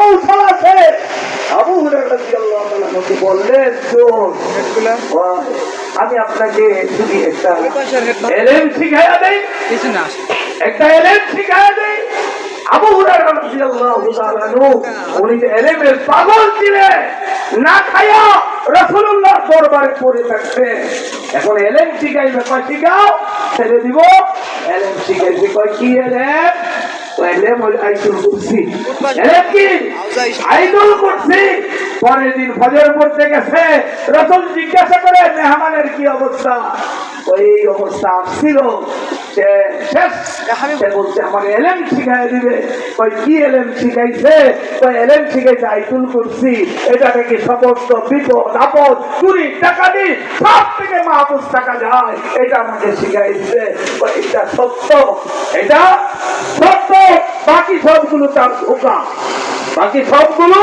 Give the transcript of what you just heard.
কৌশল আছে। আবু হুরায়রা রাদিয়াল্লাহু তাআলা আমাকে বললেন, আমি আপনাকে যদি একটা এলেম শিখাইয়া দেই, একটা এলেম শিখাইয়া দেই। আবু হুরায়রা রাদিয়াল্লাহু তাআলা উনি এলেমের পাগল ছিলেন, না খায়া রাসূলুল্লাহ দরবারে পড়ে থাকতেন। এখন এলেম শিখাইবে, কয় শিখাও, ছেড়ে দিব। এলেম শিখাইবে, কয় কি এলেম? এলেম হল আয়াতুল কুরসি। এলেম কি? আয়াতুল কুরসি। পরের দিন ফজর পড়তে গেছে, রাসূল জিজ্ঞাসা করে মেহমানের কি অবস্থা? ওই অবস্থা ছিল, সে বলছে আমার এলেম শিখাই দিবে। কই কি এলেম শিখাইছে? কই এলেম শিখাইছে আয়াতুল কুরসি। এটা থেকে সমস্ত বিপদ আপদ, চুরি ডাকাতি সব থেকে মাহফুজ থাকা যায়, এটা আমাকে শিখাইছে। এটা সত্য, এটা সত্য। বাকি সবগুলো তার ধোঁকা, বাকি সবগুলো